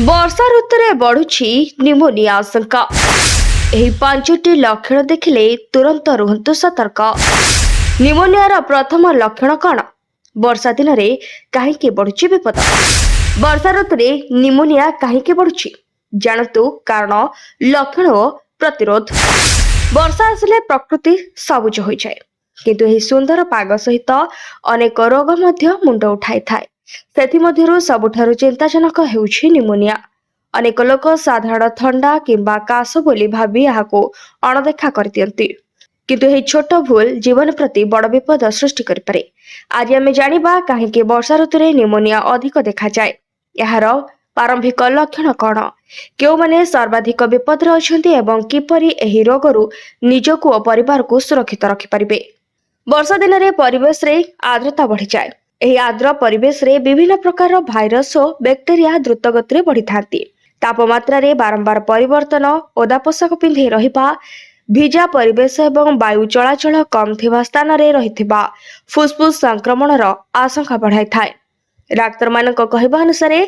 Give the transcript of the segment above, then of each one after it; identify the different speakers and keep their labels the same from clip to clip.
Speaker 1: ବର୍ଷା ଋତୁରେ ବଢୁଛି ନିମୋନିଆ ଆଶଙ୍କା। ଏହି 5ଟି ଲକ୍ଷଣ ଦେଖିଲେ ତୁରନ୍ତ ରୁହନ୍ତୁ ସତର୍କ। ନିମୋନିଆର ପ୍ରଥମ ଲକ୍ଷଣ କ'ଣ? ବର୍ଷା ଦିନରେ କାହିଁକି ବଢୁଛି ବିପଦ? ବର୍ଷା ଋତୁରେ ନିମୋନିଆ କାହିଁକି ବଢୁଛି ଜାଣନ୍ତୁ କାରଣ, ଲକ୍ଷଣ ଓ ପ୍ରତିରୋଧ। ବର୍ଷା ଆସିଲେ ପ୍ରକୃତି ସବୁଜ ହୋଇଯାଏ, କିନ୍ତୁ ଏହି ସୁନ୍ଦର ପାଗ ସହିତ ଅନେକ ରୋଗ ମଧ୍ୟ ମୁଣ୍ଡ ଉଠାଇଥାଏ। ସେଥିମଧ୍ୟରୁ ସବୁଠାରୁ ଚିନ୍ତାଜନକ ହେଉଛି ନିମୋନିଆ। ଅନେକ ଲୋକ ସାଧାରଣ ଥଣ୍ଡା କିମ୍ବା କାଶ ବୋଲି ଭାବି ଏହାକୁ ଅଣଦେଖା କରିଦିଅନ୍ତି, କିନ୍ତୁ ଏହି ଛୋଟ ଭୁଲ ଜୀବନ ପ୍ରତି ବଡ଼ ବିପଦ ସୃଷ୍ଟି କରିପାରେ। ଆଜି ଆମେ ଜାଣିବା କାହିଁକି ବର୍ଷା ଋତୁରେ ନିମୋନିଆ ଅଧିକ ଦେଖାଯାଏ, ଏହାର ପ୍ରାରମ୍ଭିକ ଲକ୍ଷଣ କ'ଣ, କେଉଁମାନେ ସର୍ବାଧିକ ବିପଦରେ ଅଛନ୍ତି ଏବଂ କିପରି ଏହି ରୋଗରୁ ନିଜକୁ ଓ ପରିବାରକୁ ସୁରକ୍ଷିତ ରଖିପାରିବେ। ବର୍ଷା ଦିନରେ ପରିବେଶରେ ଆର୍ଦ୍ରତା ବଢ଼ିଯାଏ। ଏହି ଆର୍ଦ୍ର ପରିବେଶରେ ବିଭିନ୍ନ ପ୍ରକାରର ଭାଇରସ ଓ ବ୍ୟାକ୍ଟେରିଆ ଦ୍ରୁତ ଗତିରେ ବଢ଼ିଥାନ୍ତି। ତାପମାତ୍ରାରେ ବାରମ୍ବାର ପରିବର୍ତ୍ତନ, ଓଦା ପୋଷାକ ପିନ୍ଧି ରହିବା, ଭିଜା ପରିବେଶ ଏବଂ ବାୟୁ ଚଳାଚଳ କମ୍ ଥିବା ସ୍ଥାନରେ ରହିଥିବା ଫୁସ୍ଫୁସ୍ ସଂକ୍ରମଣର ଆଶଙ୍କା ବଢ଼ାଇଥାଏ। ଡାକ୍ତରମାନଙ୍କ କହିବା ଅନୁସାରେ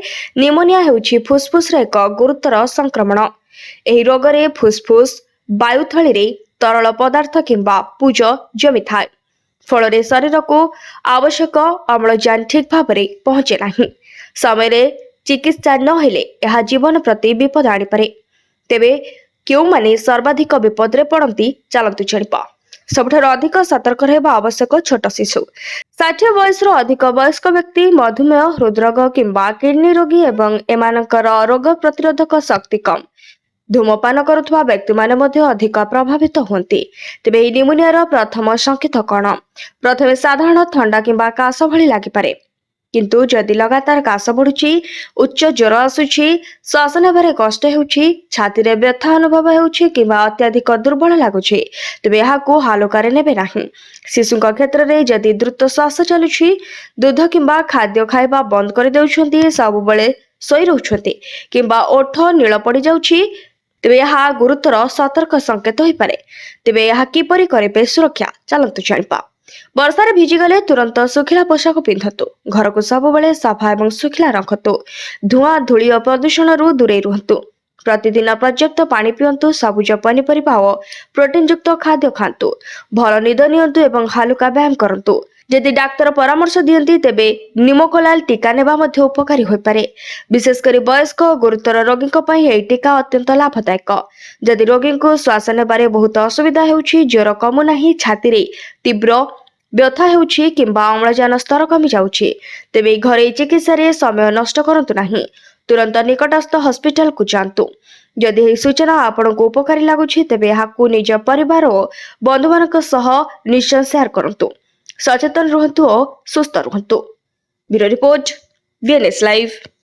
Speaker 1: ନିମୋନିଆ ହେଉଛି ଫୁସ୍ଫୁସ୍ର ଏକ ଗୁରୁତର ସଂକ୍ରମଣ। ଏହି ରୋଗରେ ଫୁସ୍ଫୁସ୍ ବାୟୁଥଳୀରେ ତରଳ ପଦାର୍ଥ କିମ୍ବା ପୁଜ ଜମିଥାଏ, ଫଳରେ ଶରୀରକୁ ଆବଶ୍ୟକ ଅମ୍ଳଜାନ ଠିକ୍ ଭାବରେ ପହଞ୍ଚେ ନାହିଁ। ସମୟରେ ଚିକିତ୍ସା ନହେଲେ ଏହା ଜୀବନ ପ୍ରତି ବିପଦ ଆଣିପାରେ। ତେବେ କେଉଁମାନେ ସର୍ବାଧିକ ବିପଦରେ ପଡ଼ନ୍ତି ଚାଲନ୍ତୁ ଜାଣିବା। ସବୁଠାରୁ ଅଧିକ ସତର୍କ ରହିବା ଆବଶ୍ୟକ ଛୋଟ ଶିଶୁ, 60 ବୟସରୁ ଅଧିକ ବୟସ୍କ ବ୍ୟକ୍ତି, ମଧୁମେହ, ହୃଦରୋଗ କିମ୍ବା କିଡନୀ ରୋଗୀ ଏବଂ ଏମାନଙ୍କର ରୋଗ ପ୍ରତିରୋଧକ ଶକ୍ତି କମ୍। ଧୂମପାନ କରୁଥିବା ବ୍ୟକ୍ତିମାନେ ମଧ୍ୟ ଅଧିକ ପ୍ରଭାବିତ ହୁଅନ୍ତି। ତେବେ ଏହି ନିମୋନିଆର ପ୍ରଥମ ସଂକେତ କ'ଣ? ପ୍ରଥମେ ସାଧାରଣ ଥଣ୍ଡା କିମ୍ବା କାଶ ଭଳି ଲାଗିପାରେ, କିନ୍ତୁ ଯଦି ଲଗାତାର କାଶ ବଢୁଛି, ଉଚ୍ଚ ଜ୍ୱର ଆସୁଛି, ଶ୍ୱାସ ନେବାରେ କଷ୍ଟ ହେଉଛି, ଛାତିରେ ବ୍ୟଥା ଅନୁଭବ ହେଉଛି କିମ୍ବା ଅତ୍ୟଧିକ ଦୁର୍ବଳ ଲାଗୁଛି, ତେବେ ଏହାକୁ ହାଲୁକାରେ ନେବେ ନାହିଁ। ଶିଶୁଙ୍କ କ୍ଷେତ୍ରରେ ଯଦି ଦ୍ରୁତ ଶ୍ୱାସ ଚାଲୁଛି, ଦୁଧ କିମ୍ବା ଖାଦ୍ୟ ଖାଇବା ବନ୍ଦ କରିଦେଉଛନ୍ତି, ସବୁବେଳେ ଶୋଇ ରହୁଛନ୍ତି କିମ୍ବା ଓଠ ନୀଳ ପଡ଼ିଯାଉଛି, ତେବେ ଏହା ଗୁରୁତର ସତର୍କ ସଂକେତ ହୋଇପାରେ। ତେବେ ଏହା କିପରି କରିବେ ସୁରକ୍ଷା ଚାଲନ୍ତୁ ଜାଣିବା। ବର୍ଷାରେ ଭିଜିଗଲେ ତୁରନ୍ତ ଶୁଖିଲା ପୋଷାକ ପିନ୍ଧନ୍ତୁ। ଘରକୁ ସବୁବେଳେ ସଫା ଏବଂ ଶୁଖିଲା ରଖନ୍ତୁ। ଧୂଆଁ, ଧୂଳି ଓ ପ୍ରଦୂଷଣରୁ ଦୂରେଇ ରୁହନ୍ତୁ। ପ୍ରତିଦିନ ପର୍ଯ୍ୟାପ୍ତ ପାଣି ପିଅନ୍ତୁ। ସବୁଜ ପନିପରିବା ଓ ପ୍ରୋଟିନ୍ ଯୁକ୍ତ ଖାଦ୍ୟ ଖାଆନ୍ତୁ। ଭଲ ନିଦ ନିଅନ୍ତୁ ଏବଂ ହାଲୁକା ବ୍ୟାୟାମ କରନ୍ତୁ। ଯଦି ଡାକ୍ତର ପରାମର୍ଶ ଦିଅନ୍ତି, ତେବେ ନିମୋକୋଲାଲ ଟିକା ନେବା ମଧ୍ୟ ଉପକାରୀ ହୋଇପାରେ। ବିଶେଷ କରି ବୟସ୍କ ଓ ଗୁରୁତର ରୋଗୀଙ୍କ ପାଇଁ ଏହି ଟିକା ଅତ୍ୟନ୍ତ ଲାଭଦାୟକ। ଯଦି ରୋଗୀଙ୍କୁ ଶ୍ୱାସ ନେବାରେ ବହୁତ ଅସୁବିଧା ହେଉଛି, ଜ୍ୱର କମୁନାହିଁ, ଛାତିରେ ତୀବ୍ର ବ୍ୟଥା ହେଉଛି କିମ୍ବା ଅମ୍ଳଜାନ ସ୍ତର କମିଯାଉଛି, ତେବେ ଘରୋଇ ଚିକିତ୍ସାରେ ସମୟ ନଷ୍ଟ କରନ୍ତୁ ନାହିଁ। ତୁରନ୍ତ ନିକଟସ୍ଥ ହସ୍ପିଟାଲକୁ ଯାଆନ୍ତୁ। ଯଦି ଏହି ସୂଚନା ଆପଣଙ୍କୁ ଉପକାରୀ ଲାଗୁଛି, ତେବେ ଏହାକୁ ନିଜ ପରିବାର ଓ ବନ୍ଧୁମାନଙ୍କ ସହ ନିଶ୍ଚୟ ସେୟାର କରନ୍ତୁ। ସଚେତନ ରୁହନ୍ତୁ ଓ ସୁସ୍ଥ ରୁହନ୍ତୁ। Bureau report, VNS live.